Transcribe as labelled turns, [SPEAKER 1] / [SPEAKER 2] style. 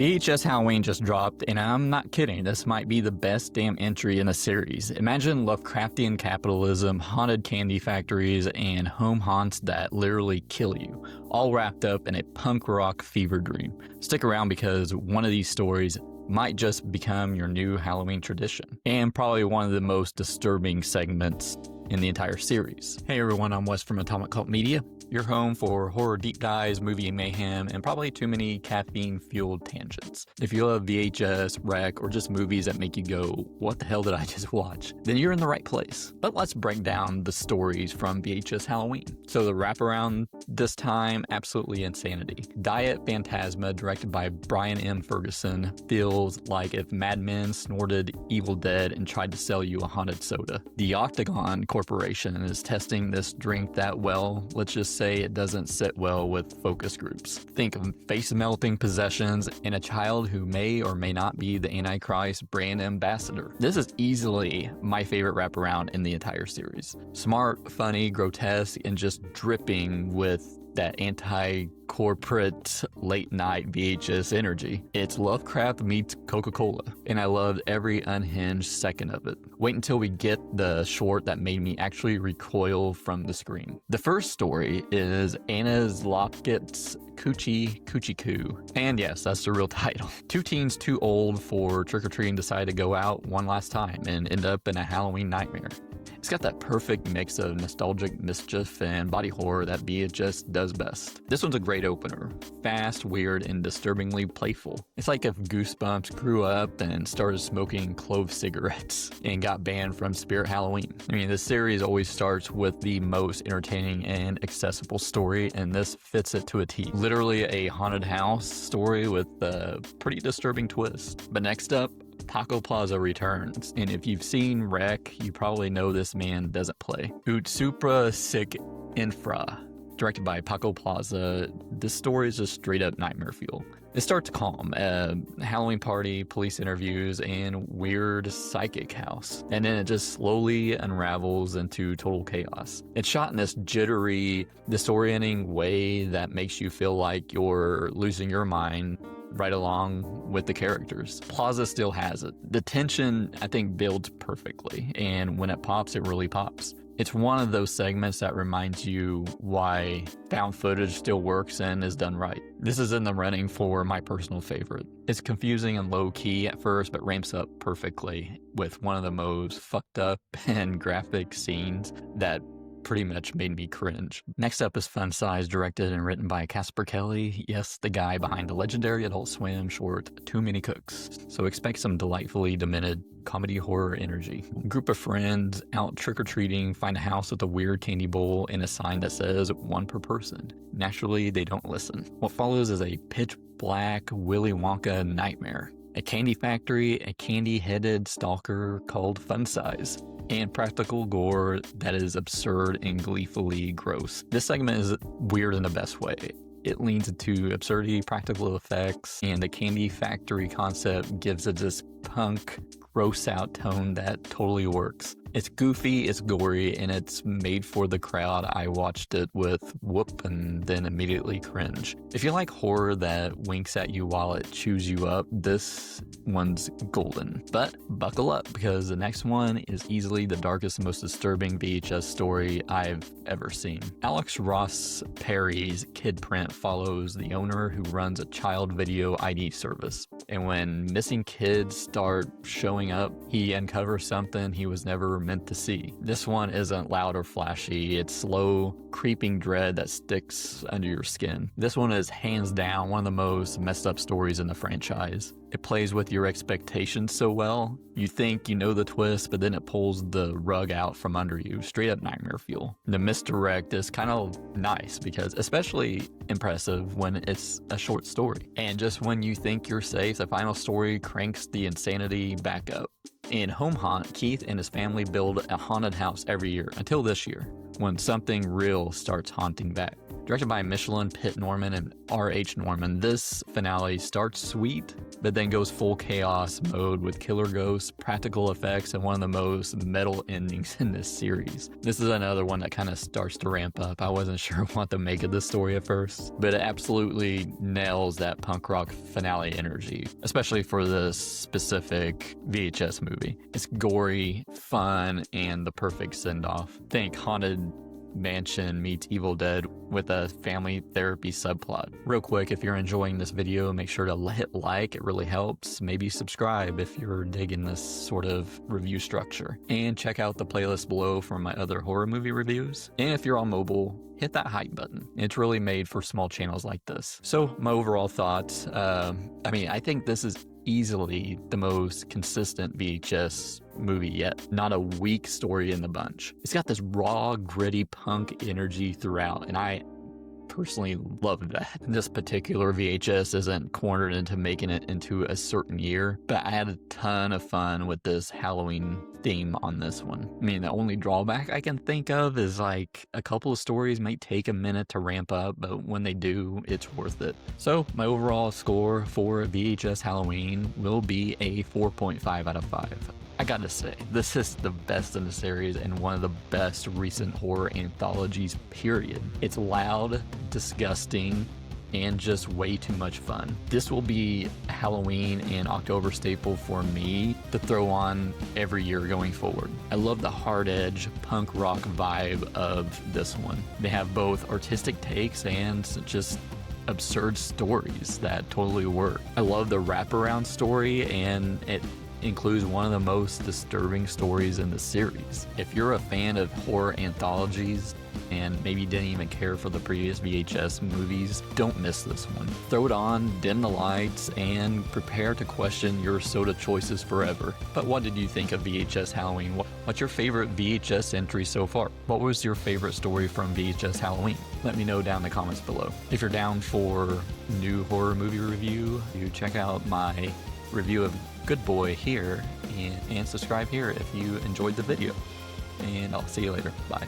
[SPEAKER 1] VHS Halloween just dropped, and I'm not kidding, this might be the best damn entry in the series. Imagine Lovecraftian capitalism, haunted candy factories, and home haunts that literally kill you, all wrapped up in a punk rock fever dream. Stick around because one of these stories might just become your new Halloween tradition, and probably one of the most disturbing segments in the entire series. Hey everyone, I'm Wes from Atomic Cult Media, your home for horror deep dives, movie mayhem, and probably too many caffeine-fueled tangents. If you love VHS, rec, or just movies that make you go, what the hell did I just watch? Then you're in the right place. But let's break down the stories from VHS Halloween. So the Wraparound, this time, absolutely insanity. Diet Phantasma, directed by Bryan M. Ferguson, feels like if Mad Men snorted Evil Dead and tried to sell you a haunted soda. The Octagon Corporation is testing this drink that well, let's just say it doesn't sit well with focus groups. Think of face-melting possessions and a child who may or may not be the Antichrist brand ambassador. This is easily my favorite wraparound in the entire series. Smart, funny, grotesque, and just dripping with that anti-corporate late-night VHS energy. It's Lovecraft meets Coca-Cola, and I loved every unhinged second of it. Wait until we get the short that made me actually recoil from the screen. The first story is Anna's Locket's Coochie, Coochie Coo. And yes, that's the real title. Two teens too old for trick-or-treating decide to go out one last time and end up in a Halloween nightmare. It's got that perfect mix of nostalgic mischief and body horror that VHS does best. This one's a great opener. Fast, weird, and disturbingly playful. It's like if Goosebumps grew up and started smoking clove cigarettes and got banned from Spirit Halloween. I mean, this series always starts with the most entertaining and accessible story, and this fits it to a T. Literally a haunted house story with a pretty disturbing twist. But next up, Paco Plaza returns, and if you've seen Wreck, you probably know this man doesn't play. Utsuprasik Infra, directed by Paco Plaza. This story is just straight up nightmare fuel. It starts calm, a Halloween party, police interviews, and weird psychic house. And then it just slowly unravels into total chaos. It's shot in this jittery, disorienting way that makes you feel like you're losing your mind right along with the characters. Plaza still has it. The tension, I think, builds perfectly, and when it pops, it really pops. It's one of those segments that reminds you why found footage still works and is done right. This is in the running for my personal favorite. It's confusing and low-key at first, but ramps up perfectly with one of the most fucked up and graphic scenes that pretty much made me cringe. Next up is Fun Size, directed and written by Casper Kelly. Yes, the guy behind the legendary Adult Swim short Too Many Cooks. So expect some delightfully demented comedy horror energy. Group of friends out trick-or-treating find a house with a weird candy bowl and a sign that says one per person. Naturally, they don't listen. What follows is a pitch black Willy Wonka nightmare. A candy factory, a candy-headed stalker called Fun Size, and practical gore that is absurd and gleefully gross. This segment is weird in the best way. It leans into absurdity, practical effects, and the candy factory concept gives it this punk, gross out tone that totally works. It's goofy, it's gory, and it's made for the crowd. I watched it with whoop and then immediately cringe. If you like horror that winks at you while it chews you up, this one's golden. But buckle up, because the next one is easily the darkest and most disturbing VHS story I've ever seen. Alex Ross Perry's Kidprint follows the owner who runs a child video ID service. And when missing kids start showing up, he uncovers something he was never meant to see. This one isn't loud or flashy. It's slow, creeping dread that sticks under your skin. This one is hands down one of the most messed up stories in the franchise. It plays with your expectations so well. You think you know the twist, but then it pulls the rug out from under you. Straight up nightmare fuel. The misdirect is kind of nice because especially impressive when it's a short story. And just when you think you're safe, the final story cranks the insanity back up. In Home Haunt, Keith and his family build a haunted house every year until this year, when something real starts haunting back. Directed by Michelin, Pitt Norman, and R.H. Norman, this finale starts sweet, but then goes full chaos mode with killer ghosts, practical effects, and one of the most metal endings in this series. This is another one that kind of starts to ramp up. I wasn't sure what to make of this story at first, but it absolutely nails that punk rock finale energy, especially for this specific VHS movie. It's gory, fun, and the perfect send-off. Think Haunted Mansion meets Evil Dead with a family therapy subplot. Real quick, if you're enjoying this video, make sure to hit like, it really helps. Maybe subscribe if you're digging this sort of review structure. And check out the playlist below for my other horror movie reviews. And if you're on mobile, hit that hype button. It's really made for small channels like this. So my overall thoughts, I think this is easily the most consistent VHS movie yet. Not a weak story in the bunch. It's got this raw, gritty punk energy throughout, and I personally love that. This particular VHS isn't cornered into making it into a certain year, but I had a ton of fun with this Halloween theme on this one. I mean, the only drawback I can think of is like a couple of stories might take a minute to ramp up, but when they do, it's worth it. So my overall score for VHS Halloween will be a 4.5 out of 5. I gotta say, this is the best in the series and one of the best recent horror anthologies, period. It's loud, disgusting, and just way too much fun. This will be a Halloween and October staple for me to throw on every year going forward. I love the hard edge punk rock vibe of this one. They have both artistic takes and just absurd stories that totally work. I love the wraparound story, and it includes one of the most disturbing stories in the series. If you're a fan of horror anthologies and maybe didn't even care for the previous VHS movies, don't miss this one. Throw it on, dim the lights, and prepare to question your soda choices forever. But what did you think of VHS Halloween? What's your favorite VHS entry so far? What was your favorite story from VHS Halloween? Let me know down in the comments below. If you're down for new horror movie review, you check out my review of Good Boy here, and subscribe here if you enjoyed the video. And I'll see you later. Bye.